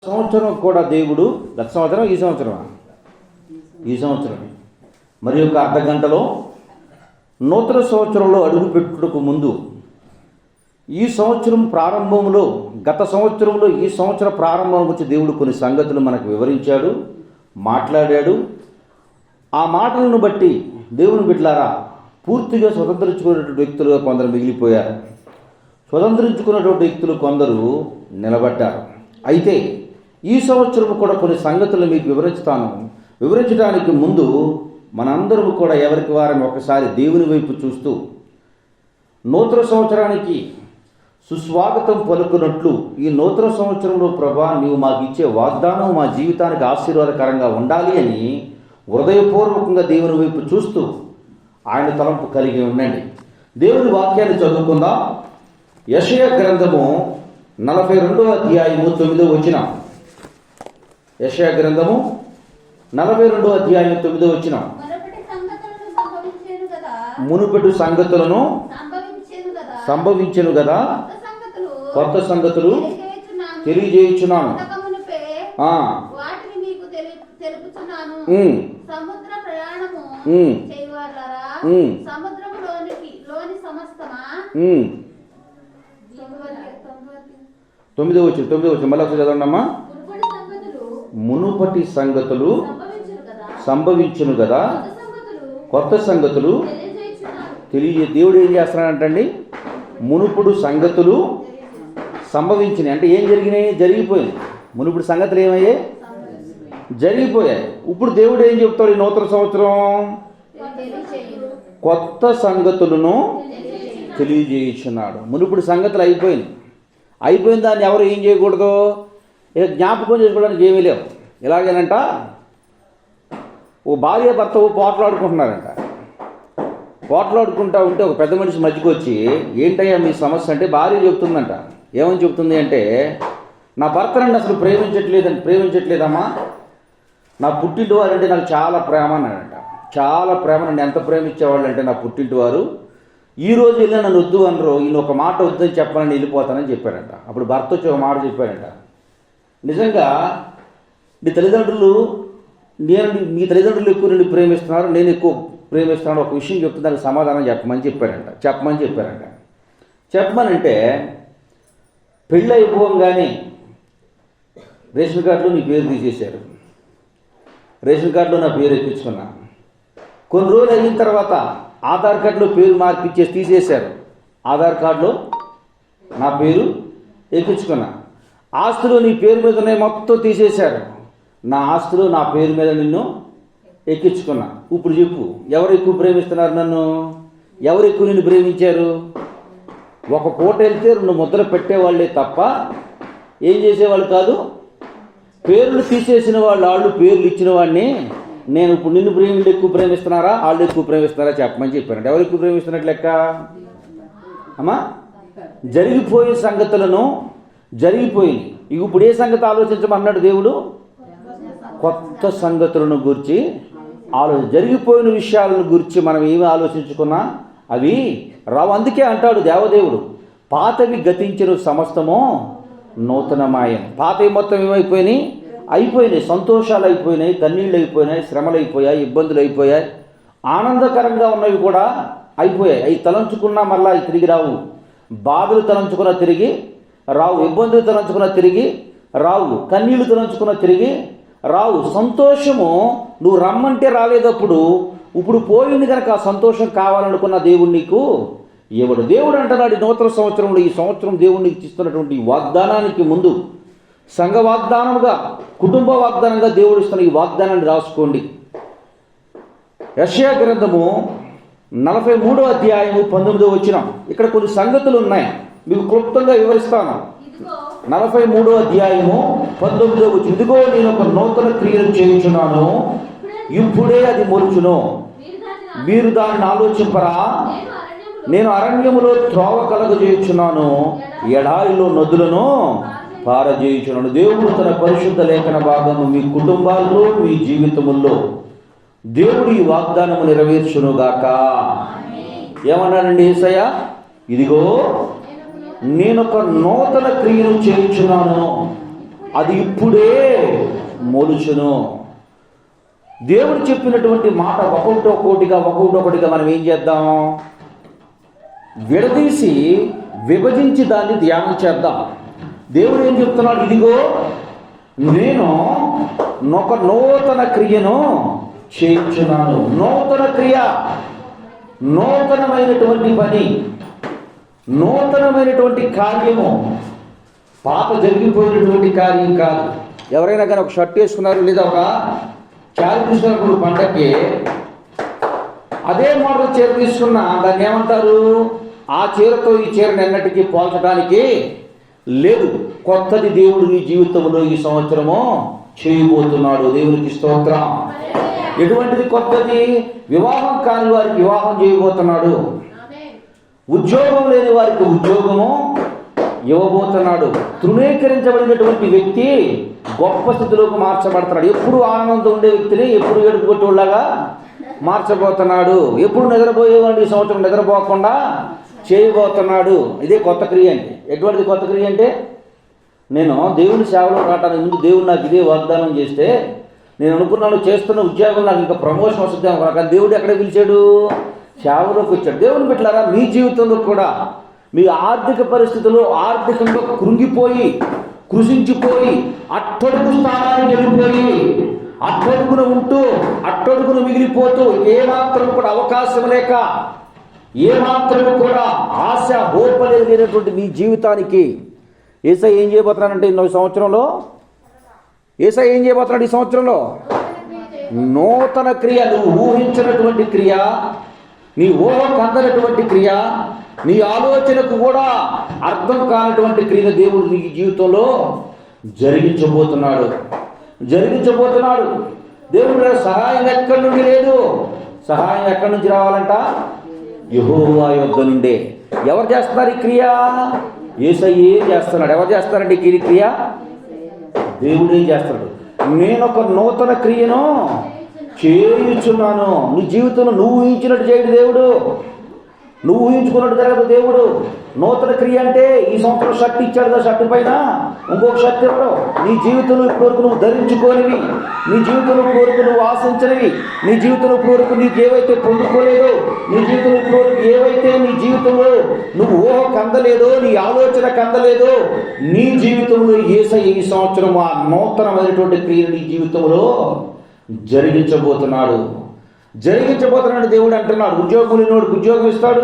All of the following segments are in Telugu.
సంవత్సరం కూడా దేవుడు గత సంవత్సరం ఈ సంవత్సరం మరి ఒక అర్ధ గంటలో నూతన సంవత్సరంలో అడుగు పెట్టుటకు ముందు ఈ సంవత్సరం ప్రారంభంలో గత సంవత్సరంలో ఈ సంవత్సర ప్రారంభం గురించి దేవుడు కొన్ని సంగతులు మనకు వివరించాడు, మాట్లాడాడు. ఆ మాటలను బట్టి దేవుని బిడ్డలారా పూర్తిగా స్వతంత్రించుకున్నటువంటి వ్యక్తులుగా కొందరు మిగిలిపోయారు, స్వతంత్రించుకున్నటువంటి వ్యక్తులు కొందరు నిలబడ్డారు. అయితే ఈ సంవత్సరం కూడా కొన్ని సంగతులు మీకు వివరించడానికి ముందు మనందరం కూడా ఎవరికి వారం ఒకసారి దేవుని వైపు చూస్తూ నూతన సంవత్సరానికి సుస్వాగతం పలుకున్నట్లు ఈ నూతన సంవత్సరంలో ప్రభా నీవు మాకు ఇచ్చే వాగ్దానం మా జీవితానికి ఆశీర్వాదకరంగా ఉండాలి అని హృదయపూర్వకంగా దేవుని వైపు చూస్తూ ఆయన తలంపు కలిగి ఉండండి. దేవుని వాక్యాన్ని చదువుకుందాం. యెషయా గ్రంథము 42వ అధ్యాయము 9వ వచనం. యెషయా గ్రంథము 42వ అధ్యాయం 9వ వచనం. మునుపటి సంగతులను సంభవించెను కదా, కొత్త సంగతులు తెలియజేయుచున్నాను. సముద్ర ప్రయాణము చేయవారులారా, సముద్రములోని సమస్తమా. 9వ వచనం మళ్ళీ ఒకసారి చదవండమ్మా. మునుపటి సంగతులు సంభవించును కదా, కొత్త సంగతులు దేవుడు ఏం చేస్తున్నాడంటండి? మునుపుడు సంగతులు సంభవించినాయి అంటే ఏం జరిగినాయి? జరిగిపోయింది. మునుపుడు సంగతులు ఏమయ్యాయి? జరిగిపోయాయి. ఇప్పుడు దేవుడు ఏం చెప్తాడు? ఈ నూతన సంవత్సరం కొత్త సంగతులను తెలియజేయుచున్నాడు. మునుపుడు సంగతులు అయిపోయిన దాన్ని ఎవరు ఏం చేయకూడదు, జ్ఞాపకం చేసుకోవడానికి ఏమీ లేవు. ఎలాగేనంట, ఓ భార్య భర్త పోట్లాడుకుంటున్నారంట. పోట్లాడుకుంటా ఉంటే ఒక పెద్ద మనిషి మధ్యకి వచ్చి ఏంటయ్యా మీ సమస్య అంటే భార్య చెప్తుందంట. ఏమని చెప్తుంది అంటే, నా భర్తనండి అసలు ప్రేమించట్లేదమ్మా, నా పుట్టింటి వారు అంటే నాకు చాలా ప్రేమ అన్నాడంట. చాలా ప్రేమ, నన్ను ఎంత ప్రేమించేవాళ్ళు అంటే నా పుట్టింటి వారు ఈరోజు వెళ్ళి నన్ను వద్దు అనరు, ఈయన ఒక మాట వద్దని చెప్పాలని వెళ్ళిపోతానని చెప్పాడంట. అప్పుడు భర్త వచ్చి ఒక మాట చెప్పాడంట, నిజంగా మీ తల్లిదండ్రులు మీ తల్లిదండ్రులు ఎక్కువ నిన్ను ప్రేమిస్తున్నారు, నేను ఎక్కువ ప్రేమిస్తున్నాను, ఒక విషయం చెప్తే దానికి సమాధానం చెప్పమని చెప్పారంట. చెప్పమనంటే పెళ్ళి అయిపోగానే రేషన్ కార్డులో నీ పేరు తీసేశారు. రేషన్ కార్డులో నా పేరు ఎక్కించుకున్నా. కొన్ని రోజులు అయిన తర్వాత ఆధార్ కార్డులో పేరు మార్పిచ్చేసి తీసేశారు. ఆధార్ కార్డులో నా పేరు ఎక్కించుకున్నా. ఆస్తులు నీ పేరు మీదనే మొత్తం తీసేశారు. నా ఆస్తులు నా పేరు మీద నిన్ను ఎక్కించుకున్నా. ఇప్పుడు చెప్పు, ఎవరు ఎక్కువ ప్రేమిస్తున్నారు నన్ను? ఎవరు ఎక్కువ నిన్ను ప్రేమించారు? ఒక పూట వెళ్తే 2 ముద్దలు పెట్టేవాళ్ళే తప్ప ఏం చేసేవాళ్ళు కాదు. పేర్లు తీసేసిన వాళ్ళు పేర్లు ఇచ్చిన వాడిని నేను ఇప్పుడు నిన్ను ఎక్కువ ప్రేమిస్తున్నారా వాళ్ళు ఎక్కువ ప్రేమిస్తున్నారా చెప్పమని చెప్పారంట. ఎవరు ఎక్కువ ప్రేమిస్తున్నట్లు లెక్క అమ్మా? జరిగిపోయిన సంగతులను జరిగిపోయింది. ఇప్పుడు ఏ సంగతి ఆలోచించమన్నాడు దేవుడు? కొత్త సంగతులను గురించి జరిగిపోయిన విషయాలను గురించి మనం ఏమి ఆలోచించుకున్నా అవి రావు. అందుకే అంటాడు దేవదేవుడు, పాతవి గతించిన సమస్తము నూతనమాయను. పాతవి మొత్తం అయిపోయినాయి. సంతోషాలు అయిపోయినాయి, కన్నీళ్ళు అయిపోయినాయి, శ్రమలు అయిపోయాయి, ఇబ్బందులు అయిపోయాయి, ఆనందకరంగా ఉన్నవి కూడా అయిపోయాయి. అవి తలంచుకున్నా మళ్ళీ అవి తిరిగి రావు. బాధలు తలంచుకున్న తిరిగి రావు, ఇబ్బందులు తలంచుకున్న తిరిగి రావు, కన్నీళ్లు తలంచుకున్న తిరిగి రావు. సంతోషము నువ్వు రమ్మంటే రాలేదప్పుడు, ఇప్పుడు పోయింది కనుక ఆ సంతోషం కావాలనుకున్న దేవుడు నీకు ఇవ్వడు. దేవుడు అంటున్నాడు నూతన సంవత్సరంలో, ఈ సంవత్సరం దేవుడు నీకు ఇస్తున్నటువంటి వాగ్దానానికి ముందు సంఘ వాగ్దానముగా, కుటుంబ వాగ్దానంగా దేవుడు ఇస్తున్న ఈ వాగ్దానాన్ని రాసుకోండి. యెషయా గ్రంథము 43వ అధ్యాయము 19వ వచనం. ఇక్కడ కొన్ని సంగతులు ఉన్నాయి, మీకు క్లుప్తంగా వివరిస్తాను. 43వ అధ్యాయము 19వ వచనం. ఇదిగో నేను ఒక నూతన క్రియను చేయించున్నాను, ఇప్పుడే అది మొలుచును, మీరు దాన్ని ఆలోచింపరా. నేను అరణ్యములో త్రోవ కలగజేయుచున్నాను, ఎడారిలో నదులను పారజేయుచున్నాను. దేవుడు తన పరిశుద్ధ లేఖన భాగము మీ కుటుంబాల్లో, మీ జీవితముల్లో దేవుడు ఈ వాగ్దానము నెరవేర్చునుగాక. ఏమన్నాడండి యేసయ్య? ఇదిగో నేనొక నూతన క్రియను చేయించున్నాను, అది ఇప్పుడే మొలుచును. దేవుడు చెప్పినటువంటి మాట ఒక్కొక్కటిగా మనం ఏం చేద్దాం? విడదీసి విభజించి దాన్ని ధ్యానం చేద్దాం. దేవుడు ఏం చెప్తున్నాడు? ఇదిగో నేను ఒక నూతన క్రియను చేయించున్నాను. నూతన క్రియ, నూతనమైనటువంటి పని, నూతనమైనటువంటి కార్యము, పాత జరిగిపోయినటువంటి కార్యం కాదు. ఎవరైనా కానీ ఒక షర్ట్ వేసుకున్నారు లేదా ఒక చీర తీసుకున్నప్పుడు పండక్కి అదే మోడల్ చీర తీసుకున్నా దాన్ని ఏమంటారు? ఆ చీరతో ఈ చీరను ఎన్నటికీ పోల్చడానికి లేదు. కొత్తది దేవుడు నీ జీవితంలో ఈ సంవత్సరము చేయబోతున్నాడు. దేవునికి స్తోత్రం. ఎటువంటిది కొత్తది? వివాహం కాని వారికి వివాహం చేయబోతున్నాడు. ఉద్యోగం లేని వారికి ఉద్యోగము ఇవ్వబోతున్నాడు. తృణీకరించబడినటువంటి వ్యక్తి గొప్ప స్థితిలోకి మార్చబడుతున్నాడు. ఎప్పుడు ఆనందంతో ఉండే వ్యక్తిని ఎప్పుడు ఏడుపు కొట్టేలాగా మార్చబోతున్నాడు. ఎప్పుడు నిద్రపోయేవాడిని ఈ సంవత్సరం నిద్రపోకుండా చేయబోతున్నాడు. ఇదే కొత్త క్రియ అంటే. ఎటువంటిది కొత్త క్రియ అంటే? నేను దేవుని సేవలో రావడానికి ముందు దేవుడు నాకు ఇదే వాగ్దానం చేస్తే నేను అనుకున్నాను చేస్తున్న ఉద్యోగం నాకు ఇంకా ప్రమోషన్ వస్తుందేమో కానీ దేవుడు ఎక్కడ పిలిచాడు? సేవలోకి వచ్చాడు. దేవుని బిడ్డలారా, మీ జీవితంలో కూడా మీ ఆర్థిక పరిస్థితులు ఆర్థికంగా కృంగిపోయి కృషించిపోయి అట్టడుగు స్థానానికి వెళ్ళిపోయి అట్టడుగున ఉంటూ అట్టడుగున మిగిలిపోతూ ఏమాత్రం కూడా అవకాశం లేక ఏమాత్రం కూడా ఆశ హోపలేదు లేనటువంటి మీ జీవితానికి యేసయ్య ఏం చేయబోతున్నాడంటే ఈ సంవత్సరంలో? యేసయ్య ఏం చేయబోతున్నాడు ఈ సంవత్సరంలో? నూతన క్రియ, నువ్వు ఊహించినటువంటి క్రియ, నీ ఊహకు అందనటువంటి క్రియ, నీ ఆలోచనకు కూడా అర్థం కానటువంటి క్రియను దేవుడు నీ జీవితంలో జరిగించబోతున్నాడు. దేవుడు సహాయం ఎక్కడి నుండి లేదు. సహాయం ఎక్కడి నుంచి రావాలంట? యెహోవా యొద్ద నుండే. ఎవరు చేస్తున్నారు ఈ క్రియ? యేసయ్యే చేస్తున్నాడు. ఎవరు చేస్తారండి ఈ క్రియ? దేవుడే చేస్తాడు. నేను ఒక నూతన క్రియను చేయుచున్నాను. నీ జీవితంలో నువ్వు ఊహించినట్టు చేయడు దేవుడు. నువ్వు ఊహించుకున్నట్టు జరగదు దేవుడు. నూతన క్రియ అంటే ఈ సంవత్సరం షర్ట్ ఇచ్చాడు కదా, షర్ట్ పైన ఇంకొక షర్ట్ ఇవ్వడం. నీ జీవితంలో ఇప్పటివరకు నువ్వు ధరించుకోనివి, నీ జీవితంలో ఇప్పటివరకు నువ్వు ఆశించనివి, నీ జీవితంలో ఇప్పటివరకు నీకు ఏవైతే పొందుకోలేదో, నీ జీవితంలో ఇప్పటివరకు ఏవైతే నీ జీవితంలో నువ్వు ఊహకు అందలేదో, నీ ఆలోచనకు అందలేదో, నీ జీవితంలో యేసయ్య ఈ సంవత్సరం ఆ నూతనమైనటువంటి క్రియను నీ జీవితంలో జరిగించబోతున్నాడు. దేవుడు అంటున్నాడు. ఉద్యోగం లేనివాడికి ఉద్యోగం ఇస్తాడు,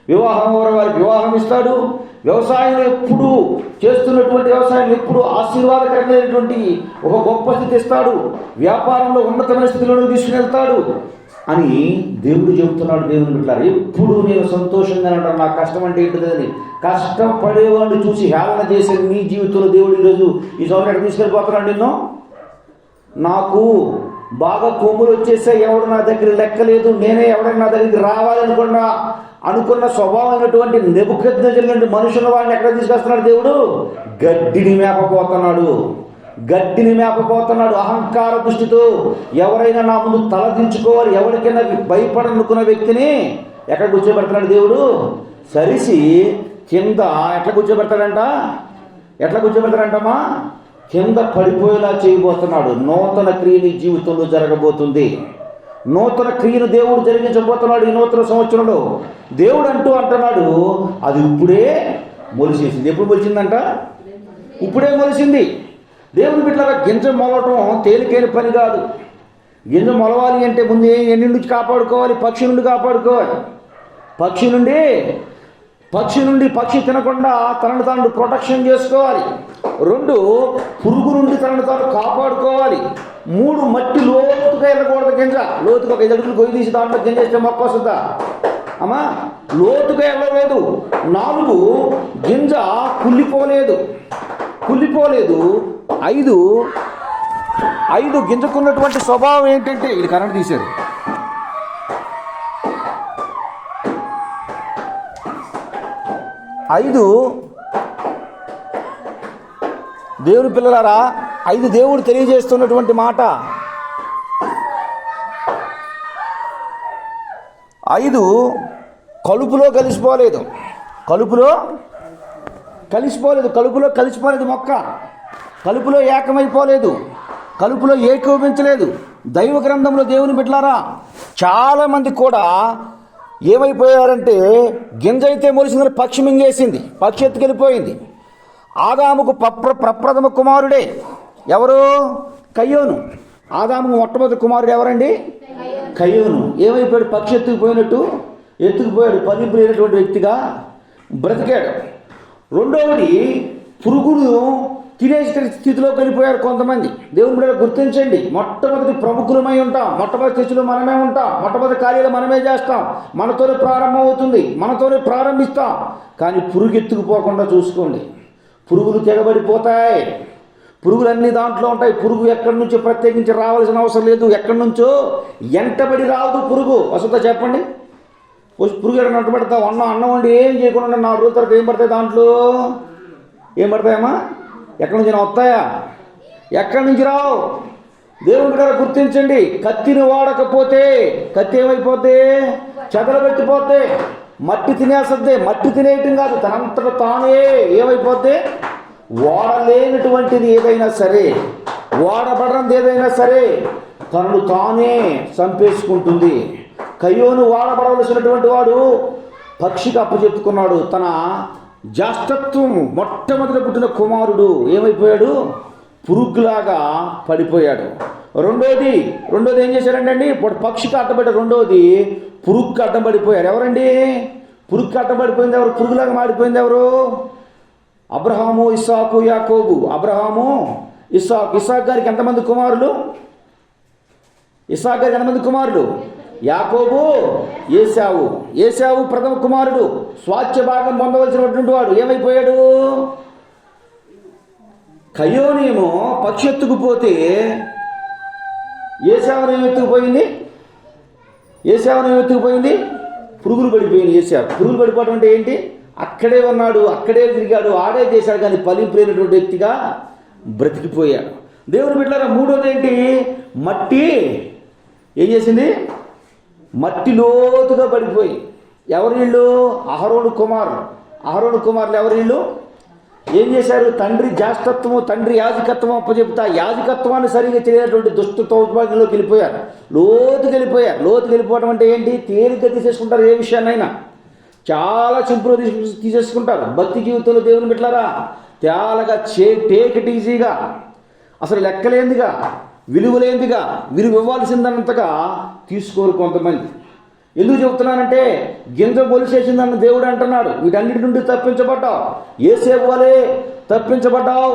వివాహం వారికి వివాహం ఇస్తాడు. వ్యవసాయం ఎప్పుడు చేస్తున్నటువంటి వ్యవసాయం ఎప్పుడు ఆశీర్వాదకరమైనటువంటి ఒక గొప్ప స్థితి ఇస్తాడు. వ్యాపారంలో ఉన్నతమైన స్థితిలోకి తీసుకుని అని దేవుడు చెబుతున్నాడు. దేవుని బిడ్డలారా, ఎప్పుడు నేను సంతోషంగా ఉంటాను. నా కష్టం అంటే ఏంటిదని కష్టం పడేవాడిని చూసి హేళన చేసే నీ జీవితంలో దేవుడు ఈరోజు ఈ సంవత్సరం తీసుకెళ్ళిపోతున్నాడు. నిన్ను నాకు బాగా కొమ్ములు వచ్చేసాయి, ఎవడు నా దగ్గర లెక్కలేదు, నేనే ఎవడైనా నా దగ్గరికి అనుకున్న స్వభావమైనటువంటి నెబుకద్నెజరు మనుషుల వాడిని ఎక్కడ తీసుకొస్తున్నాడు దేవుడు? గడ్డిని మేపపోతున్నాడు. అహంకార దృష్టితో ఎవరైనా నా ముందు తలదించుకోవాలి, ఎవరికైనా భయపడనుకున్న వ్యక్తిని ఎక్కడ కూర్చోబెడతాడు దేవుడు? సరిసి కింద ఎట్లా కూర్చోబెడతాడంటమ్మా? కింద పడిపోయేలా చేయబోతున్నాడు. నూతన క్రియ నీ జీవితంలో జరగబోతుంది. నూతన క్రియను దేవుడు జరిగించబోతున్నాడు ఈ నూతన సంవత్సరంలో. దేవుడు అంటున్నాడు అది ఇప్పుడే మొలిసేసింది. ఎప్పుడు మొలిచిందంట? ఇప్పుడే మొలిసింది. దేవుని బిడ్డలారా, గింజ మొలవటం తేలికైన పని కాదు. గింజ మొలవాలి అంటే ముందు ఎన్ని నుంచి కాపాడుకోవాలి? పక్షి నుండి కాపాడుకోవాలి. పక్షి నుండి పక్షి తినకుండా తనను తాను ప్రొటెక్షన్ చేసుకోవాలి. 2 పురుగు నుండి తనను తాను కాపాడుకోవాలి. 3 మట్టి లోతుగా వెళ్ళకూడదు. గింజ లోతుగా ఒక 5 అడుగులు గొయ్యి తీసి దాంట్లో గింజ వేస్తే మొక్క వస్తుందా అమ్మా? లోతుగా వెళ్ళలేదు. 4 గింజ కుళ్ళిపోలేదు. 5 గింజకున్నటువంటి స్వభావం ఏంటంటే ఇది కరెంట్ తీశారు. 5 దేవుని పిల్లలారా, 5 దేవుడు తెలియజేస్తున్నటువంటి మాట. 5 కలుపులో కలిసిపోలేదు మొక్క. కలుపులో ఏకమైపోలేదు, కలుపులో ఏకోపించలేదు. దైవ గ్రంథంలో దేవుని బిడ్డలారా చాలామంది కూడా ఏమైపోయారంటే గింజ అయితే మొలిసిందని పక్షి మింగేసింది, పక్షి ఎత్తుకెళ్ళిపోయింది. ఆదాముకు ప్రప్రథమ కుమారుడే ఎవరు? కయ్యోను. ఆదాముకు మొట్టమొదటి కుమారుడు ఎవరండి? కయ్యోను. ఏమైపోయాడు? పక్షి ఎత్తుకుపోయాడు, పలింపులేనటువంటి వ్యక్తిగా బ్రతికాడు. రెండవది, పురుగులు తినేసే స్థితిలోకి వెళ్ళిపోయారు కొంతమంది. దేవుని బిడ్డలు గుర్తించండి, మొట్టమొదటి ప్రముఖులమై ఉంటాం, మొట్టమొదటి స్థితిలో మనమే ఉంటాం, మొట్టమొదటి కార్యాలు మనమే చేస్తాం, మనతోనే ప్రారంభం అవుతుంది, మనతోనే ప్రారంభిస్తాం. కానీ పురుగు ఎత్తుకుపోకుండా చూసుకోండి. పురుగులు తెగబడిపోతాయి, పురుగులన్నీ దాంట్లో ఉంటాయి. పురుగు ఎక్కడి నుంచో ప్రత్యేకించి రావాల్సిన అవసరం లేదు, ఎక్కడి నుంచో ఎంటబడి రాదు పురుగు. అసలు చెప్పండి, పురుగు ఎక్కడ నట్టు పెడతావు? అన్నం వండి ఏం చేయకుండా 4 రోజుల తర్వాత ఏం పడతాయి? దాంట్లో ఏం పడతాయమ్మా? ఎక్కడి నుంచి వస్తాయా? ఎక్కడి నుంచి రావు. దేవుని గారు గుర్తించండి, కత్తిని వాడకపోతే కత్తి ఏమైపోద్ది? చెదలబెట్టిపోద్ది, మట్టి తినేస్తుంది. మట్టి తినేయటం కాదు, తనంతట తానే ఏమైపోద్ది? వాడలేనటువంటిది ఏదైనా సరే, వాడబడనిది ఏదైనా సరే తనను తానే చంపేసుకుంటుంది. కయ్యోను వాడబడవలసినటువంటి వాడు పక్షికి అప్పచెప్పుకున్నాడు. తన జ్యేష్ఠత్వం మొట్టమొదటి పుట్టిన కుమారుడు ఏమైపోయాడు? పురుగులాగా పడిపోయాడు. రెండోది ఏం చేశారండి? ఇప్పుడు పక్షికి అడ్డపడ్డ, రెండోది పురుగుకి అడ్డం పడిపోయారు. ఎవరండి పురుగుకి అడ్డం పడిపోయింది? ఎవరు? పురుగులాగా మాడిపోయింది ఎవరు? అబ్రహాము, ఇస్సాకు, యాకోబు. అబ్రహాము, ఇస్సాకు గారికి ఎంతమంది కుమారులు? ఇస్సాకు గారికి ఎంతమంది కుమారులు? యాకోబు, ఏశావు ప్రథమ కుమారుడు. స్వాస్థ్య భాగం పొందవలసినటువంటి వాడు ఏమైపోయాడు? కయ్యోనేమో పక్షి ఎత్తుకుపోతే ఏశావును ఎత్తుకుపోయింది? పురుగులు పడిపోయింది. పురుగులు పడిపోవడం అంటే ఏంటి? అక్కడే ఉన్నాడు, అక్కడే తిరిగాడు, ఆడే చేశాడు, కానీ ఫలింపలేనటువంటి వ్యక్తిగా బ్రతికిపోయాడు. దేవుని బిడ్డలారా మూడోది ఏంటి? మట్టి ఏం చేసింది? మట్టి లోతుగా పడిపోయి. ఎవరు వీళ్ళు? అహరోను కుమారులు ఎవరు వీళ్ళు? ఏం చేశారు? తండ్రి జ్యేష్ఠత్వము, తండ్రి యాజకత్వం అప్పచెప్తా యాజకత్వాన్ని సరిగా చేయనటువంటి దుష్ట దౌర్భాగ్యంలోకి వెళ్ళిపోయారు, లోతుకి వెళ్ళిపోవడం అంటే ఏంటి? తేలిగ్గా తీసేసుకుంటారు ఏ విషయాన్నైనా, చాలా సింపుల్గా తీసేసుకుంటారు. భక్తి జీవితంలో దేవుని బిడ్డలారా తేలగా టేక్ ఇట్ ఈజీగా, అసలు లెక్కలేందిగా, విలువలేందిగా, విలువ ఇవ్వాల్సిందన్నంతగా తీసుకోరు కొంతమంది. ఎందుకు చెబుతున్నానంటే గింజ మొలిసేసిందన్న దేవుడు అంటున్నాడు, వీటన్నిటి నుండి తప్పించబడ్డావు. యోసేపు వలె తప్పించబడ్డావు,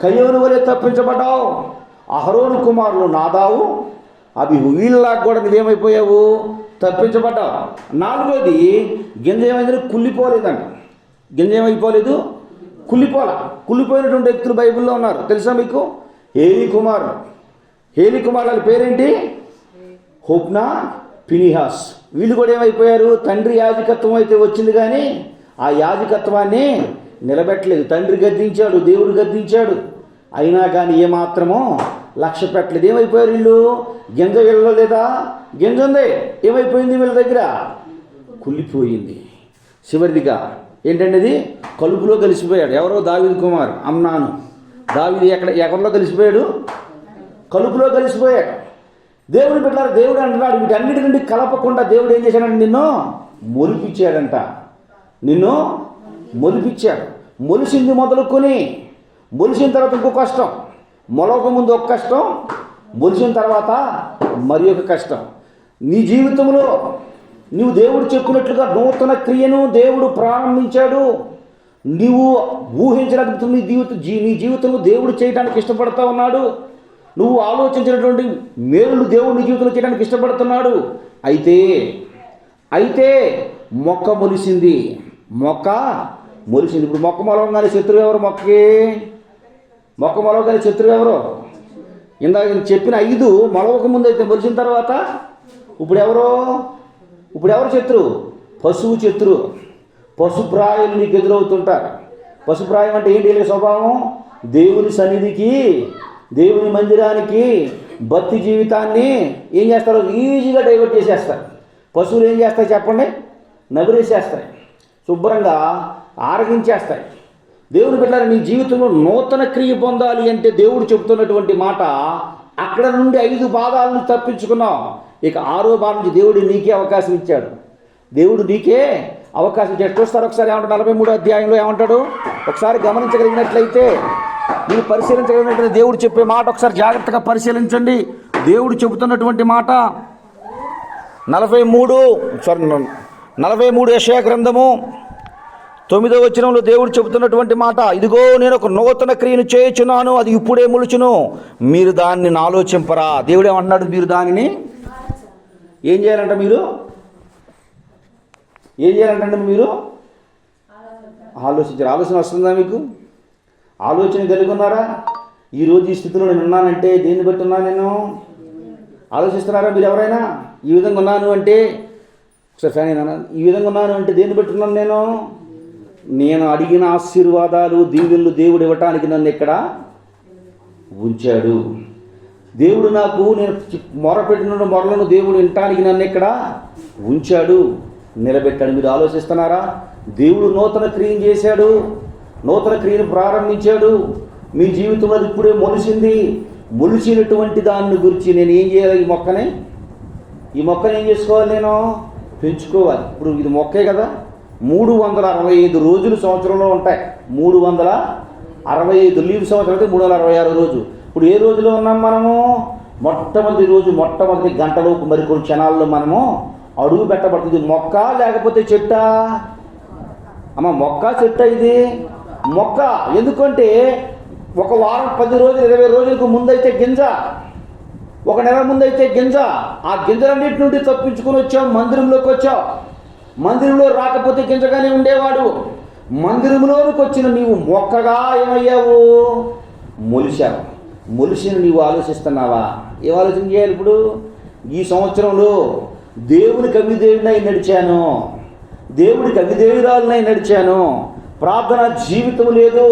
కయ్యోను వలె తప్పించబడ్డావు. అహరోను కుమారులు నాదావు, వీళ్ళలాగా కూడా నువ్వేమైపోయావు? తప్పించబడ్డావు. నాలుగోది, గింజ ఏమైందని కుళ్ళిపోలేదంట. గింజ ఏమైపోలేదు? కుళ్ళిపోయినటువంటి వ్యక్తులు బైబిల్లో ఉన్నారు. తెలుసా మీకు? హేలీ కుమారుల పేరేంటి? హోప్నా, ఫినిహాస్. వీళ్ళు కూడా ఏమైపోయారు? తండ్రి యాజకత్వం అయితే వచ్చింది కానీ ఆ యాజకత్వాన్ని నిలబెట్టలేదు. తండ్రి గద్దించాడు, దేవుడు గద్దించాడు, అయినా కానీ ఏమాత్రమో లక్ష్య పెట్టలేదు. ఏమైపోయారు వీళ్ళు? గింజ వీళ్ళలో లేదా? గింజ ఉంది, ఏమైపోయింది వీళ్ళ దగ్గర? కుళ్ళిపోయింది. చివరిదిగా ఏంటంటే అది కలుపులో కలిసిపోయాడు. ఎవరో? దావీదు కుమారు అమ్నాను. దావీదు ఎవరిలో కలిసిపోయాడు? కలుపులో కలిసిపోయాడు. దేవుని బిడ్డలారా దేవుడు అంటున్నాడు, వీటన్నిటి నుండి కలపకుండా దేవుడు ఏం చేశాడంటే నిన్ను మొలిపించాడు. మొలిసింది మొదలుకొని, మొలిసిన తర్వాత ఇంకో కష్టం, మొలక ముందు ఒక కష్టం, మొలిసిన తర్వాత మరి ఒక కష్టం. నీ జీవితంలో నువ్వు దేవుడు చెప్పినట్లుగా నూతన క్రియను దేవుడు ప్రారంభించాడు. నీవు ఊహించలేకపోతున్న నీ జీవితంలో దేవుడు చేయడానికి ఇష్టపడతా ఉన్నాడు. నువ్వు ఆలోచించినటువంటి మేలు దేవుడు నీ జీవితంలో చేయడానికి ఇష్టపడుతున్నాడు. అయితే మొక్క మొలిసింది. ఇప్పుడు మొక్క మొలవగానే శత్రువు ఎవరు? మొక్క మొలవగానే శత్రువు ఎవరు? ఇందాక చెప్పిన 5 మొలవక ముందు అయితే మొలిసిన తర్వాత ఇప్పుడు ఎవరు శత్రువు? పశువు శత్రువు. పశుప్రాయులు నీకు ఎదురవుతుంటారు. పశుప్రాయం అంటే ఏంటి? వీళ్ళ స్వభావం దేవుని సన్నిధికి, దేవుని మందిరానికి, భక్తి జీవితాన్ని ఏం చేస్తారు? ఈజీగా డైవర్ట్ చేసేస్తారు. పశువులు ఏం చేస్తాయి చెప్పండి? నవిరేసేస్తాయి, శుభ్రంగా ఆరగించేస్తాయి. దేవుని బిడ్డలారా, నీ జీవితంలో నూతన క్రియ పొందాలి అంటే దేవుడు చెబుతున్నటువంటి మాట, అక్కడ నుండి 5 బాధాలను తప్పించుకున్నావు. ఇక 6వ బాధ నుంచి దేవుడు నీకే అవకాశం ఇచ్చాడు. దేవుడు నీకే అవకాశం ఇచ్చాడు. చూస్తారు ఒకసారి ఏమంటాడు 43వ అధ్యాయంలో ఏమంటాడు? ఒకసారి గమనించగలిగినట్లయితే, మీరు పరిశీలించగలిగినట్లయితే దేవుడు చెప్పే మాట ఒకసారి జాగ్రత్తగా పరిశీలించండి. దేవుడు చెబుతున్నటువంటి మాట 43 యెషయా గ్రంథము 9వ వచనంలో దేవుడు చెబుతున్నటువంటి మాట, ఇదిగో నేను ఒక నూతన క్రియను చేయుచున్నాను, అది ఇప్పుడే మొలుచును, మీరు దాన్ని ఆలోచింపరా. దేవుడు ఏమంటున్నాడు? మీరు దానిని ఏం చేయాలంట? మీరు ఏం చేయాలంటే మీరు ఆలోచించారు. ఆలోచన వస్తుందా మీకు? ఆలోచన కలిగి ఉన్నారా? ఈరోజు ఈ స్థితిలో నేను ఉన్నానంటే దేన్ని బట్టి ఉన్నాను? నేను ఆలోచిస్తున్నారా? మీరు ఎవరైనా ఈ విధంగా ఉన్నాను అంటే, ఒకసారి ఫ్యాన్ అయినా, ఈ విధంగా ఉన్నాను అంటే దేన్ని బట్టి ఉన్నాను? నేను అడిగిన ఆశీర్వాదాలు, దీవెనలు దేవుడు ఇవ్వటానికి నన్ను ఇక్కడ ఉంచాడు. దేవుడు నాకు, నేను మొరపెట్టిన మొరలను దేవుడు వినటానికి నన్ను ఇక్కడ ఉంచాడు, నిలబెట్టాడు. మీరు ఆలోచిస్తున్నారా? దేవుడు నూతన క్రియను చేశాడు, నూతన క్రియను ప్రారంభించాడు. మీ జీవితంలో ఇప్పుడే మొలిచింది. మొలిచినటువంటి దాన్ని గురించి నేను ఏం చేయాలి? ఈ మొక్కని ఏం చేసుకోవాలి? నేను పెంచుకోవాలి. ఇప్పుడు ఇది మొక్కే కదా. 365 రోజులు సంవత్సరంలో ఉంటాయి. 365 లీవ్ సంవత్సరం అయితే 366 రోజు. ఇప్పుడు ఏ రోజులో ఉన్నాం మనము? మొట్టమొదటి రోజు, మొట్టమొదటి గంటలో మరికొన్ని క్షణాల్లో మనము అడుగు పెట్టబడుతుంది. మొక్క లేకపోతే చెట్టా? అమ్మ, మొక్క చెట్ట? ఇది మొక్క. ఎందుకంటే ఒక వారం, 10 రోజులు, 20 రోజులకు ముందైతే గింజ, ఒక నెల ముందైతే గింజ. ఆ గింజలన్నింటి నుండి తప్పించుకొని వచ్చావు, మందిరంలోకి వచ్చావు. మందిరంలో రాకపోతే గింజగానే ఉండేవాడు. మందిరంలోనికి వచ్చిన నీవు మొక్కగా ఏమయ్యావు? మొలిచావు. మొలిసిన నీవు ఆలోచిస్తున్నావా? ఏం ఆలోచన చేయాలి ఇప్పుడు? ఈ సంవత్సరంలో దేవునికి అవిధేయుడినై నడిచాను, దేవుడికి అవిధేయురాలనై నడిచాను, ప్రార్థన జీవితం లేదు,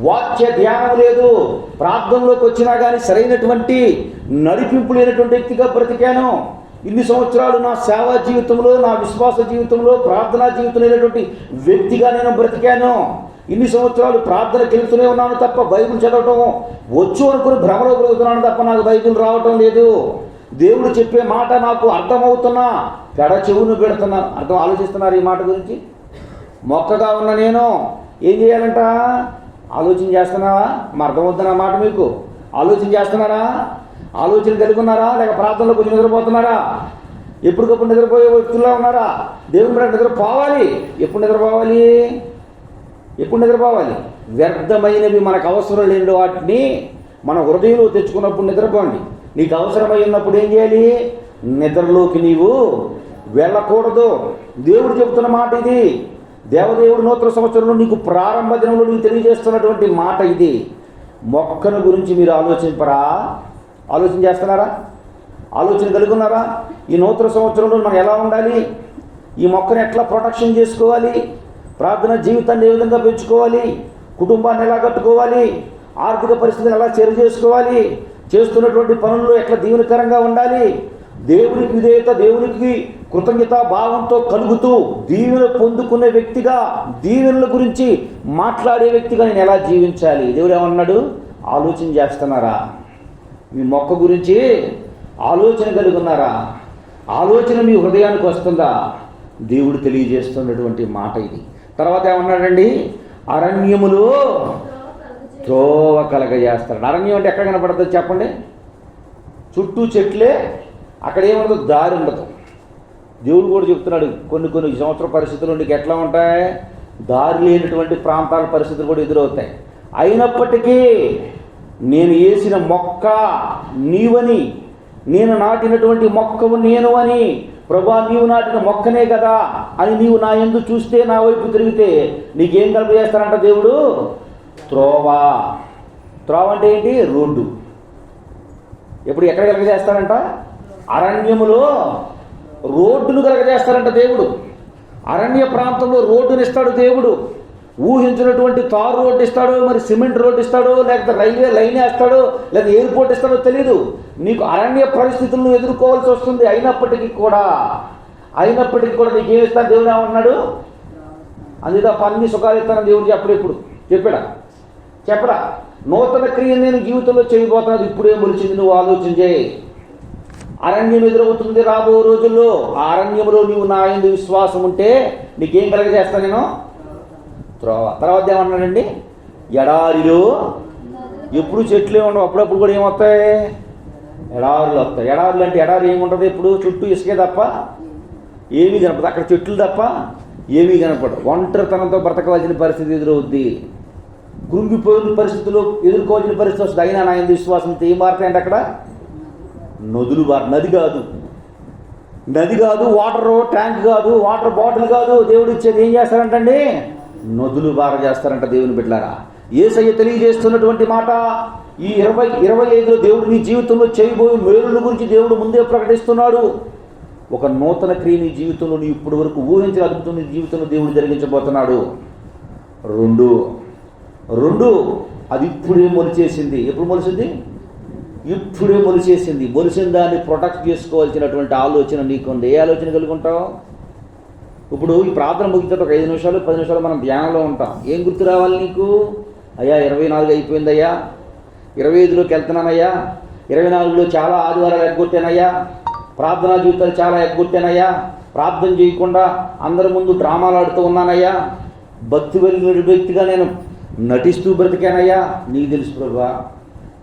వాక్య ధ్యానం లేదు, ప్రార్థనలోకి వచ్చినా కానీ సరైనటువంటి నడిపింపు లేనటువంటి వ్యక్తిగా బ్రతికాను. ఇన్ని సంవత్సరాలు నా సేవా జీవితంలో, నా విశ్వాస జీవితంలో, ప్రార్థనా జీవితం లేనటువంటి వ్యక్తిగా నేను బ్రతికాను. ఇన్ని సంవత్సరాలు ప్రార్థనకి వెళ్తూనే ఉన్నాను తప్ప బైబిల్ చదవటం వచ్చు అనుకుని భ్రమలో బ్రతుకుతున్నాను తప్ప నాకు బైబిల్ రావటం లేదు. దేవుడు చెప్పే మాట నాకు అర్థమవుతున్నా, పెడ చెవును పెడుతున్నాను. ఆలోచిస్తున్నారు ఈ మాట గురించి? మొక్కగా ఉన్న నేను ఏం చేయాలంట? ఆలోచన చేస్తున్నావా? మా అర్థమవుతున్నా మాట మీకు? ఆలోచన చేస్తున్నారా? ఆలోచన కలిగి ఉన్నారా? లేక ప్రార్థనలో కొంచెం నిద్రపోతున్నారా? ఎప్పటికప్పుడు నిద్రపోయే వ్యక్తుల్లో ఉన్నారా? దేవుని బిడ్డ నిద్రపోవాలి. ఎప్పుడు నిద్రపోవాలి? ఎప్పుడు నిద్రపోవాలి? వ్యర్థమైనవి, మనకు అవసరం లేని వాటిని మన హృదయంలో తెచ్చుకున్నప్పుడు నిద్రపోండి. నీకు అవసరమై ఉన్నప్పుడు ఏం చేయాలి? నిద్రలోకి నీవు వెళ్ళకూడదు. దేవుడు చెబుతున్న మాట ఇది. దేవదేవుడు నూతన సంవత్సరంలో నీకు ప్రారంభ దినంలో నీకు తెలియజేస్తున్నటువంటి మాట ఇది. మొక్కను గురించి మీరు ఆలోచింపరా? ఆలోచన చేస్తున్నారా? ఆలోచన కలిగి ఉన్నారా? ఈ నూతన సంవత్సరంలో మనం ఎలా ఉండాలి? ఈ మొక్కను ఎట్లా ప్రొటెక్షన్ చేసుకోవాలి? ప్రార్థన జీవితాన్ని ఏ విధంగా పెంచుకోవాలి? కుటుంబాన్ని ఎలా కట్టుకోవాలి? ఆర్థిక పరిస్థితిని ఎలా సరి చేసుకోవాలి? చేస్తున్నటువంటి పనుల్లో ఎట్లా దీవెనకరంగా ఉండాలి? దేవునికి విధేయత, దేవునికి కృతజ్ఞత భావంతో కలుగుతూ దీవెన పొందుకునే వ్యక్తిగా, దీవెనల గురించి మాట్లాడే వ్యక్తిగా నేను ఎలా జీవించాలి? దేవుడు ఏమన్నాడు? ఆలోచన చేస్తున్నారా? మీ మొక్క గురించి ఆలోచన కలిగి ఉన్నారా? ఆలోచన మీ హృదయానికి వస్తుందా? దేవుడు తెలియజేస్తున్నటువంటి మాట ఇది. తర్వాత ఏమన్నాడండి? అరణ్యములో త్రోవ కలగజేస్తాడు. అరణ్యం అంటే ఎక్కడ కనపడుతుంది చెప్పండి? చుట్టూ చెట్లే, అక్కడ ఏముండదు, దారి ఉండదు. దేవుడు కూడా చెప్తున్నాడు, కొన్ని సంవత్సర పరిస్థితులు నీకు ఎట్లా ఉంటాయి? దారి లేనటువంటి ప్రాంతాల పరిస్థితులు కూడా ఎదురవుతాయి. అయినప్పటికీ నేను వేసిన మొక్క నీవని, నేను నాటినటువంటి మొక్కవు నేను అని, ప్రభా నీవు నాటిన మొక్కనే కదా అని నీవు నా యందు చూస్తే, నా వైపు తిరిగితే నీకేం కలుగజేస్తానంట దేవుడు? త్రోవ. త్రోవ అంటే ఏంటి? రోడ్డు. ఎప్పుడు ఎక్కడ కలుగజేస్తారంట? అరణ్యములో రోడ్డును కలుగజేస్తారంట దేవుడు. అరణ్య ప్రాంతంలో రోడ్డుని ఇస్తాడు దేవుడు. ఊహించినటువంటి తారు రోడ్డు ఇస్తాడో, మరి సిమెంట్ రోడ్డు ఇస్తాడో, లేకపోతే రైల్వే లైన్ వేస్తాడో, లేదా ఎయిర్పోర్ట్ ఇస్తాడో తెలియదు. నీకు అరణ్య పరిస్థితులను ఎదుర్కోవాల్సి వస్తుంది. అయినప్పటికీ కూడా నీకేమిస్తాను దేవుడు ఏమన్నాడు? అందుకే అన్ని సుఖాలు ఇస్తానని దేవుడు చెప్పడు. ఇప్పుడు చెప్పరా? నూతన క్రియ నేను జీవితంలో చేయబోతున్నది ఇప్పుడే మొలిచింది, నువ్వు ఆలోచన చేయి. అరణ్యం ఎదురవుతుంది రాబో రోజుల్లో. ఆ అరణ్యంలో నీవు నా యందు విశ్వాసం ఉంటే నీకేం కలగజేస్తాను నేను? త్రోవ. తర్వాత ఏమన్నాడండి? ఎడారిలో ఎప్పుడు చెట్లే ఉండవు, అప్పుడప్పుడు కూడా ఏమొస్తాయి? ఎడారులు వస్తాయి. ఎడారులు అంటే ఎడారి ఏముంటుంది? ఎప్పుడు చుట్టూ ఇసుకే తప్ప ఏమీ కనపడదు. అక్కడ చెట్లు తప్ప ఏమీ కనపడదు. ఒంటరితనంతో బ్రతకవలసిన పరిస్థితి ఎదురవుద్ది. కృంగిపోయిన పరిస్థితుల్లో ఎదుర్కోవాల్సిన పరిస్థితి వస్తుంది. అయినా నా యందు విశ్వాసంతో ఏం మారుతాయంటే అక్కడ నదులు నది కాదు, వాటర్ ట్యాంక్ కాదు, వాటర్ బాటిల్ కాదు, దేవుడు ఇచ్చేది ఏం చేస్తారంటండి? నదులు బాగా చేస్తారంట దేవుని బిడ్డలారా. యేసయ్య తెలియజేస్తున్నటువంటి మాట ఈ 2025లో దేవుడు నీ జీవితంలో చేయబోయే మేలుల గురించి దేవుడు ముందే ప్రకటిస్తున్నాడు. ఒక నూతన క్రియ నీ జీవితంలో నీ ఇప్పటి వరకు ఊహించిన అద్భుతం నీ జీవితంలో దేవుడు జరిగించబోతున్నాడు. రెండు అది ఇప్పుడే మొలిచేసింది. ఎప్పుడు మొలిసింది? ఇప్పుడే మొలిచేసింది. మొలిసిన దాన్ని ప్రొటెక్ట్ చేసుకోవాల్సినటువంటి ఆలోచన నీకుంది. ఏ ఆలోచన కలిగి ఉంటావు? ఇప్పుడు ఈ ప్రార్థన ముగితే ఒక 5 నిమిషాలు 10 నిమిషాలు మనం ధ్యానంలో ఉంటాం. ఏం గుర్తు రావాలి నీకు? అయ్యా 24 అయిపోయిందయ్యా, 25లోకి వెళ్తున్నానయ్యా, 24లో చాలా ఆదివారాలు ఎగ్గొట్టానయ్యా, ప్రార్థనా జీవితాలు చాలా ఎగ్గొట్టానయ్యా, ప్రార్థన చేయకుండా అందరి ముందు డ్రామాలు ఆడుతూ ఉన్నానయ్యా, భక్తి వెళ్ళిన వ్యక్తిగా నేను నటిస్తూ బ్రతికానయ్యా. నీకు తెలుసు ప్రభా,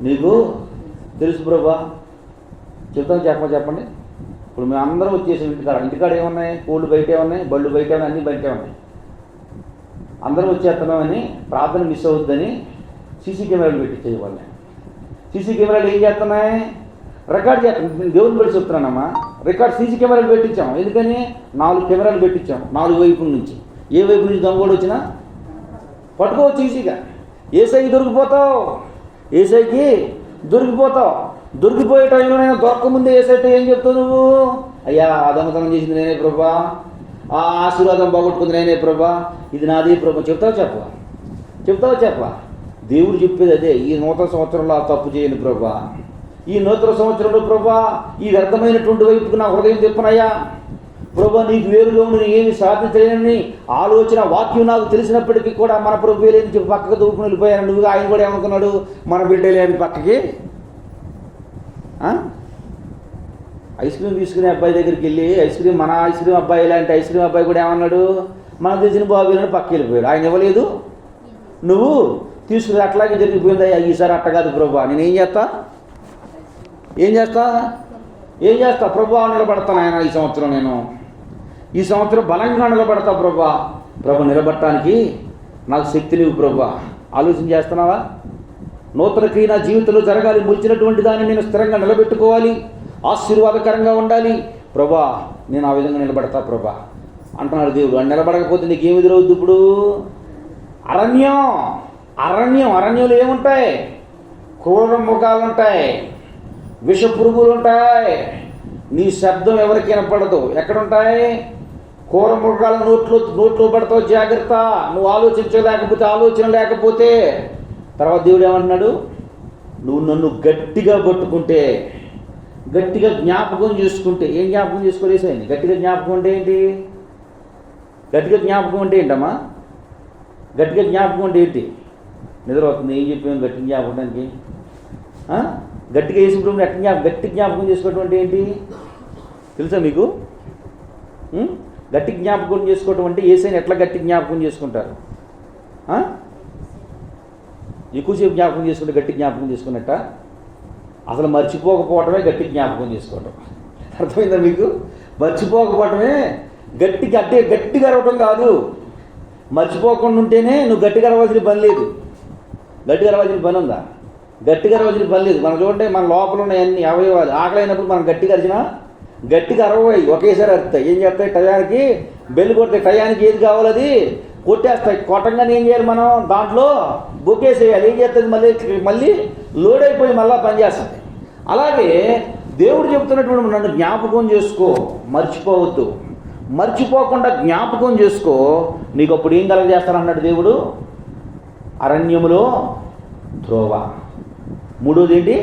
నీకు తెలుసు ప్రభా. చెప్పండి. ఇప్పుడు మేము అందరం వచ్చేసి ఇంటికాడ ఏమున్నాయి? కోళ్ళు బయటే ఉన్నాయి, బళ్ళు బయటే ఉన్నాయి, అన్నీ బయటే ఉన్నాయి. అందరం వచ్చేస్తున్నామని ప్రార్థన మిస్ అవుతుందని సీసీ కెమెరాలు పెట్టించేది వాళ్ళని. సీసీ కెమెరాలు ఏం చేస్తున్నాయి? రికార్డ్ చేస్తాం. దేవుని బట్టి చెప్తున్నానమ్మా, సీసీ కెమెరాలు పెట్టించాం. ఎందుకని? 4 కెమెరాలు పెట్టించాం 4 వైపుల నుంచి. ఏ వైపు నుంచి దొంగోడు వచ్చినా పట్టుకోవచ్చు ఈజీగా. ఏసైకి దొరికిపోతావు. దొరికిపోయే టైంలో నేను దొరకముందే ఏసైతే ఏం చెప్తావు నువ్వు? అయ్యా ఆ దొంగతనం చేసింది నేనే ప్రభా, ఆ ఆశీర్వాదం బాగొట్టుకుంది నేనే ప్రభా, ఇది నాదే ప్రభా. చెప్తావు చెప్పవా? దేవుడు చెప్పేది అదే. ఈ నూతన సంవత్సరంలో ఆ తప్పు చేయను ప్రభా. ఈ నూతన సంవత్సరంలో ప్రభా ఈ వ్యర్థమైనటువంటి వైపుకు నా హృదయం తిప్పనయ్యా ప్రభా. నీకు వేరుగా ఉండి ఏమి సాధించలేనని ఆలోచన వాక్యం నాకు తెలిసినప్పటికీ కూడా మన ప్రభు వేలేని చెప్పి పక్కకు దూకుని వెళ్ళిపోయాను. నువ్వు ఆయన కూడా ఏమనుకున్నాడు? మన బిడ్డలే అని పక్కకి ఐస్ క్రీమ్ తీసుకునే అబ్బాయి దగ్గరికి వెళ్ళి మన ఐస్ క్రీమ్ అబ్బాయి ఇలాంటి ఐస్ క్రీమ్ అబ్బాయి కూడా ఏమన్నాడు? మనకు తెలిసిన బాబు అని పక్కకి వెళ్ళిపోయాడు. ఆయన ఇవ్వలేదు, నువ్వు తీసుకుని అట్లాగే జరిగిపోయిందయ్యా. ఈసారి అట్ట కాదు ప్రభా, నేను ఏం చేస్తా ప్రభా? నిలబడతాను ఆయన. ఈ సంవత్సరం బలంగా నిలబడతా ప్రభా. నిలబడటానికి నాకు శక్తి లేవు ప్రభా. ఆలోచన చేస్తున్నావా? నూతన క్రియ నా జీవితంలో జరగాలి. మొలిచినటువంటి దాన్ని నేను స్థిరంగా నిలబెట్టుకోవాలి, ఆశీర్వాదకరంగా ఉండాలి ప్రభా. నేను ఆ విధంగా నిలబడతా ప్రభా అంటున్నాడు దేవుడు. నిలబడకపోతే నీకేం ఎదురవుద్ది? ఇప్పుడు అరణ్యంలో ఏముంటాయి? క్రూర మృగాలు ఉంటాయి, విష పురుగులు ఉంటాయి. నీ శబ్దం ఎవరికి వినపడదు. ఎక్కడుంటాయి? క్రూర మృగాల నోట్లో పడతావు. జాగ్రత్త. నువ్వు ఆలోచన లేకపోతే తర్వాత దేవుడు ఏమంటున్నాడు? నువ్వు నన్ను గట్టిగా పట్టుకుంటే, గట్టిగా జ్ఞాపకం చేసుకుంటే. ఏం జ్ఞాపకం చేసుకోలేసాయండి? గట్టిగా జ్ఞాపకం అంటే ఏంటి? ఏంటమ్మా? గట్టిగా జ్ఞాపకం అంటే ఏంటి? నిద్ర అవుతుంది. ఏం చెప్పాము గట్టి జ్ఞాపకానికి? గట్టిగా వేసి గట్టి జ్ఞాపకం చేసుకోవటం అంటే ఏంటి తెలుసా మీకు? గట్టి జ్ఞాపకం చేసుకోవటం అంటే ఏసైని ఎట్లా గట్టి జ్ఞాపకం చేసుకుంటారు? ఎక్కువసేపు జ్ఞాపకం చేసుకుంటే గట్టి జ్ఞాపకం చేసుకున్నట్ట? అసలు మర్చిపోకపోవటమే గట్టి జ్ఞాపకం చేసుకోవటం. అర్థమైందా మీకు? మర్చిపోకపోవటమే గట్టిగా అరవటం కాదు. మర్చిపోకుండా ఉంటేనే నువ్వు గట్టిగా అరవాల్సిన పని లేదు. గట్టిగా అరవాల్సిన పని ఉందా? గట్టిగా అరవాల్సిన పని లేదు. మనం చూడండి, మన లోపల ఉన్న అన్ని అవయవాలు ఆకలి అయినప్పుడు మనం గట్టిగా అరిచినా గట్టిగా అరవై ఒకేసారి అరుతాయి. ఏం చేస్తాయి? టయానికి బెల్లు కొడతాయి. టయానికి ఏది కావాలి అది కొట్టేస్తాయి. కొట్టంగానే ఏం చేయాలి? మనం దాంట్లో బొక్కేసేయాలి. ఏం చేస్తుంది? మళ్ళీ లోడ్ అయిపోయి మళ్ళీ పనిచేస్తుంది. అలాగే దేవుడు చెబుతున్నటువంటి నన్ను జ్ఞాపకం చేసుకో, మర్చిపోవద్దు. మర్చిపోకుండా జ్ఞాపకం చేసుకో. నీకు అప్పుడు ఏం కలగజేస్తానన్నాడు దేవుడు? అరణ్యములో త్రోవ. మూడోది ఏంటి?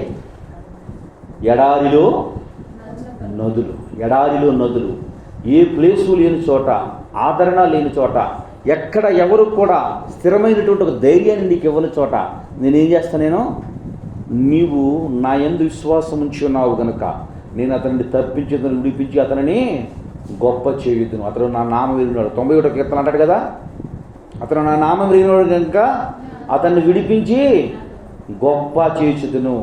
ఎడారిలో నదులు. ఏ ప్లేసు లేని చోట, ఆదరణ లేని చోట, ఎక్కడ ఎవరు కూడా స్థిరమైనటువంటి ఒక ధైర్యాన్ని నీకు ఇవ్వని చోట నేనేం చేస్తాను, నీవు నా యందు విశ్వాసం ఉంచి ఉన్నావు కనుక నేను అతనిని తప్పించి అతను విడిపించి అతనిని గొప్ప చేయుదును. అతను నా నామం విరిగినాడు. 91 కీర్తన అంటాడు కదా, అతను నా నామం విరిగినాడు కనుక అతన్ని విడిపించి గొప్ప చేయుదును,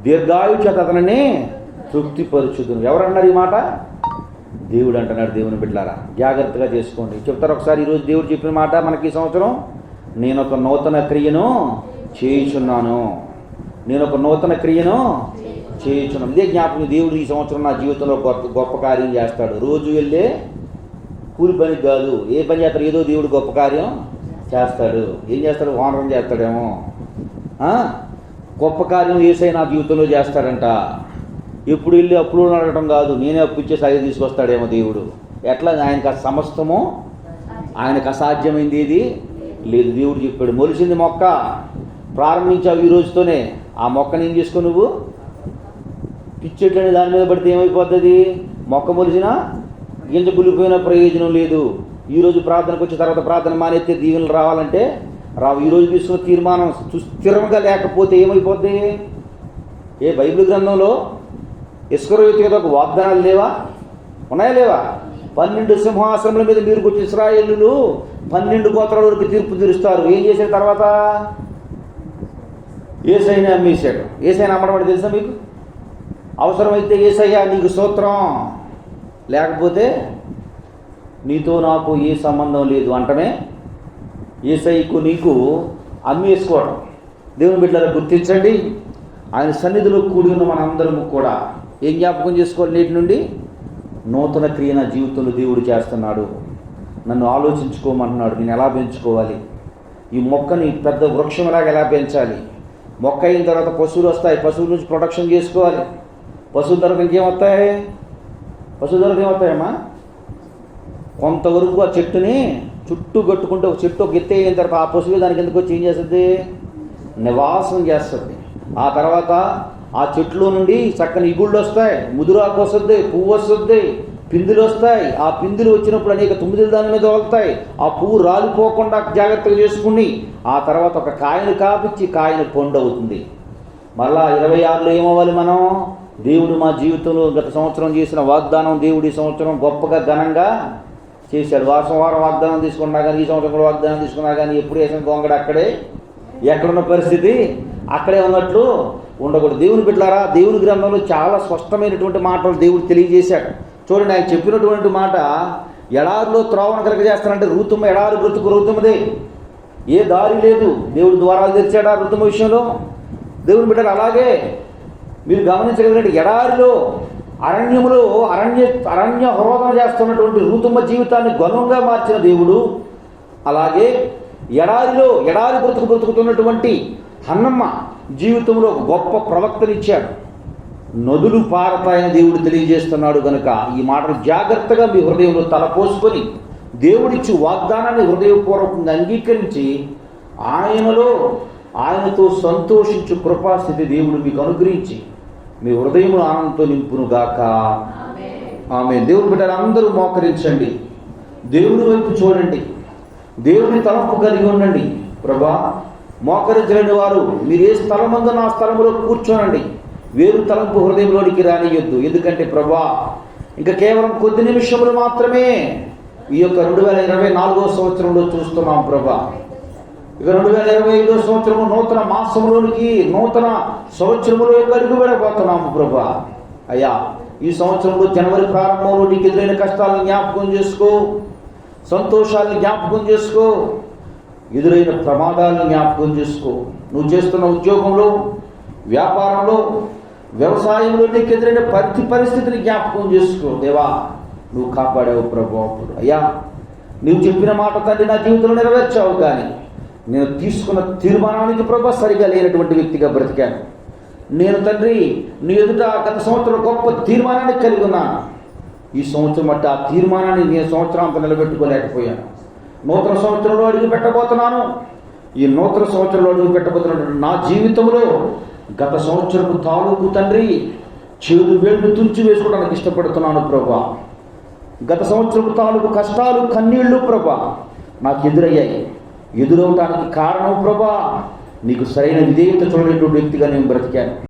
దీర్ఘాయువు చేత అతనిని తృప్తిపరచుదును. ఎవరన్నారు ఈ మాట? దేవుడు అంటున్నాడు. దేవుని బిడ్డలారా జాగ్రత్తగా చేసుకోండి. చెప్తారు ఒకసారి, ఈరోజు దేవుడు చెప్పిన మాట మనకి ఈ సంవత్సరం, నేను ఒక నూతన క్రియను చేయుచున్నాను, నేను ఒక నూతన క్రియను చేయుచున్నాను. ఇదే జ్ఞాపకం. దేవుడు ఈ సంవత్సరం నా జీవితంలో గొప్ప కార్యం చేస్తాడు. రోజు వెళ్ళే కూలి పనికి కాదు, ఏ పని చేస్తాడు, ఏదో దేవుడు గొప్ప కార్యం చేస్తాడు. ఏం చేస్తాడు? వానరం చేస్తాడేమో, గొప్ప కార్యం యేసయ్య నా జీవితంలో చేస్తాడంట. ఎప్పుడు వెళ్ళి అప్పులు అడగడం కాదు, నేనే అప్పు ఇచ్చే సరి తీసుకొస్తాడేమో దేవుడు. ఎట్లా? ఆయనకు సమస్తము, ఆయనకు అసాధ్యమైంది ఏది లేదు. దేవుడు చెప్పాడు, మొలిసింది మొక్క ప్రారంభించావు ఈ రోజుతోనే, ఆ మొక్కని ఏం చేసుకో, నువ్వు పిచ్చెట్లని దాని మీద పడితే ఏమైపోతుంది? మొక్క మొలిసినా గింజ గులిపోయినా ప్రయోజనం లేదు. ఈరోజు ప్రార్థనకు వచ్చిన తర్వాత ప్రార్థన మానేస్తే దీవెనలు రావాలంటే రావు. ఈరోజు తీసుకున్న తీర్మానం సుస్థిరంగా లేకపోతే ఏమైపోద్ది? ఏ బైబిల్ గ్రంథంలో ఇస్కరియోతు యొక్క వాగ్దానాలు లేవా? ఉన్నాయా లేవా? 12 సింహాసనముల మీద మీరు కూర్చుని ఇశ్రాయేలులు 12 గోత్రాల వరకు తీర్పు తీరుస్తారు. ఏం చేసిన తర్వాత? యేసయ్యని అమ్మేశాడు. యేసయ్యని అమ్మడం అంటే తెలుసా మీకు? అవసరమైతే యేసయ్య నీకు స్తోత్రం, లేకపోతే నీతో నాకు ఏ సంబంధం లేదు అంటమే యేసయ్యకు నీకు అమ్మేసుకోవడం. దేవుని బిడ్డలారా గుర్తించండి, ఆయన సన్నిధిలో కూడి ఉన్న మనందరము కూడా ఏం జ్ఞాపకం చేసుకోవాలి? నేటి నుండి నూతన క్రియ నా జీవితంలో దేవుడు చేస్తున్నాడు. నన్ను ఆలోచించుకోమంటున్నాడు. నేను ఎలా పెంచుకోవాలి? ఈ మొక్కని పెద్ద వృక్షంలాగా ఎలా పెంచాలి? మొక్క అయిన తర్వాత పశువులు వస్తాయి, పశువుల నుంచి ప్రొడక్షన్ చేసుకోవాలి. పశువుల తర్వాత ఇంకేమొస్తాయి? పశువుల తర్వాత ఏమొస్తాయమ్మా? కొంతవరకు ఆ చెట్టుని చుట్టూ కట్టుకుంటే ఒక చెట్టు ఒక ఎత్తే అయిన తర్వాత ఆ పశువు దానికి ఎందుకు వచ్చి ఏం చేస్తుంది? నివాసం చేస్తుంది. ఆ తర్వాత ఆ చెట్లో నుండి చక్కని ఇగుళ్ళు వస్తాయి, ముదురాకు వస్తుంది, పువ్వు వస్తుంది, పిందులు వస్తాయి. ఆ పిందులు వచ్చినప్పుడు అనేక తుమ్మిదులు దాని మీద వస్తాయి. ఆ పువ్వు రాలిపోకుండా జాగ్రత్తగా చేసుకుని ఆ తర్వాత ఒక కాయను కాపించి కాయను పండు అవుతుంది. మళ్ళా 26లో ఏమవ్వాలి మనం? దేవుడు మా జీవితంలో గత సంవత్సరం చేసిన వాగ్దానం దేవుడు ఈ సంవత్సరం గొప్పగా ఘనంగా చేశాడు. వారం వాగ్దానం తీసుకున్నా కానీ, ఈ సంవత్సరం కూడా వాగ్దానం తీసుకున్నా కానీ ఎప్పుడు వేసిన గొంగడ అక్కడే, ఎక్కడున్న పరిస్థితి అక్కడే ఉన్నట్లు ఉండకూడదు. దేవుని బిడ్డలారా, దేవుని గ్రంథంలో చాలా స్పష్టమైనటువంటి మాటలు దేవుడు తెలియజేశాడు. చూడండి, ఆయన చెప్పినటువంటి మాట, ఎడారిలో త్రోవను కలగజేస్తానంటే ఋతుమ ఎడారి బ్రతుకు ఋతుమదే, ఏ దారి లేదు. దేవుడు ద్వారాలు తెరిచాడా ఋతుమ విషయంలో? దేవుని బిడ్డలు అలాగే మీరు గమనించగలిగినట్టు ఎడారిలో అరణ్యములో అరణ్య హోదన చేస్తున్నటువంటి ఋతుమ జీవితాన్ని ఘనంగా మార్చిన దేవుడు, అలాగే ఎడారి బ్రతుకుతున్నటువంటి హన్నమ్మ జీవితంలో గొప్ప ప్రవక్తనిచ్చాడు. నదులు పారతాయని దేవుడు తెలియజేస్తున్నాడు కనుక ఈ మాటలు జాగ్రత్తగా మీ హృదయంలో తలపోసుకొని దేవుడిచ్చి వాగ్దానాన్ని హృదయపూర్వకంగా అంగీకరించి ఆయనతో సంతోషించు కృపాస్థితి దేవుడు మీకు అనుగ్రహించి మీ హృదయమును ఆనందంతో నింపునుగాక. ఆమేన్. దేవుని బిడ్డలు అందరూ మోకరించండి, దేవుని వైపు చూడండి, దేవుని తలంపు కలిగి ఉండండి. ప్రభా, మోకరించలేని వారు మీరు ఏ స్థలం ఉందో నా స్థలంలో కూర్చోనండి. వేరు తలంపు హృదయంలోనికి రానియొద్దు. ఎందుకంటే ప్రభా, ఇంకా కేవలం కొద్ది నిమిషములు మాత్రమే ఈ యొక్క 2024వ సంవత్సరంలో చూస్తున్నాం ప్రభా. ఇక 2025వ సంవత్సరము నూతన మాసంలోనికి, నూతన సంవత్సరంలో అడుగు పెడబోతున్నాము ప్రభా. అయ్యా, ఈ సంవత్సరంలో జనవరి ప్రారంభంలో నీకు ఎదురైన కష్టాలను జ్ఞాపకం చేసుకో, సంతోషాలను జ్ఞాపకం చేసుకో, ఎదురైన ప్రమాదాలను జ్ఞాపకం చేసుకో. నువ్వు చేస్తున్న ఉద్యోగంలో, వ్యాపారంలో, వ్యవసాయంలో నీకు ఎదురైన ప్రతి పరిస్థితిని జ్ఞాపకం చేసుకో. దేవా, నువ్వు కాపాడావు ప్రభు. అయ్యా, నువ్వు చెప్పిన మాట తండ్రి నా జీవితంలో నెరవేర్చావు, కానీ నేను తీసుకున్న తీర్మానానికి ప్రభు సరిగా లేనటువంటి వ్యక్తిగా బ్రతికాను. నేను తండ్రి నీ ఎదుట గత సంవత్సరం గొప్ప తీర్మానాన్ని కలిగి ఉన్నాను. ఈ సంవత్సరం బట్టి ఆ తీర్మానాన్ని నేను సంవత్సరాంతం నిలబెట్టుకోలేకపోయాను. నూతన సంవత్సరంలో అడుగు పెట్టబోతున్నాను. ఈ నూతన సంవత్సరంలో అడుగు పెట్టబోతున్న నా జీవితంలో గత సంవత్సరపు తాలూకు తండ్రి చేదు వేళ్ళు తుంచి వేసుకోవడానికి ఇష్టపడుతున్నాను ప్రభా. గత సంవత్సరపు తాలూకు కష్టాలు, కన్నీళ్లు ప్రభా, నాకు ఎదురయ్యాయి. ఎదురవటానికి కారణం ప్రభా నీకు సరైన విధేయత చూడలేటువంటి వ్యక్తిగా నేను బ్రతికాను.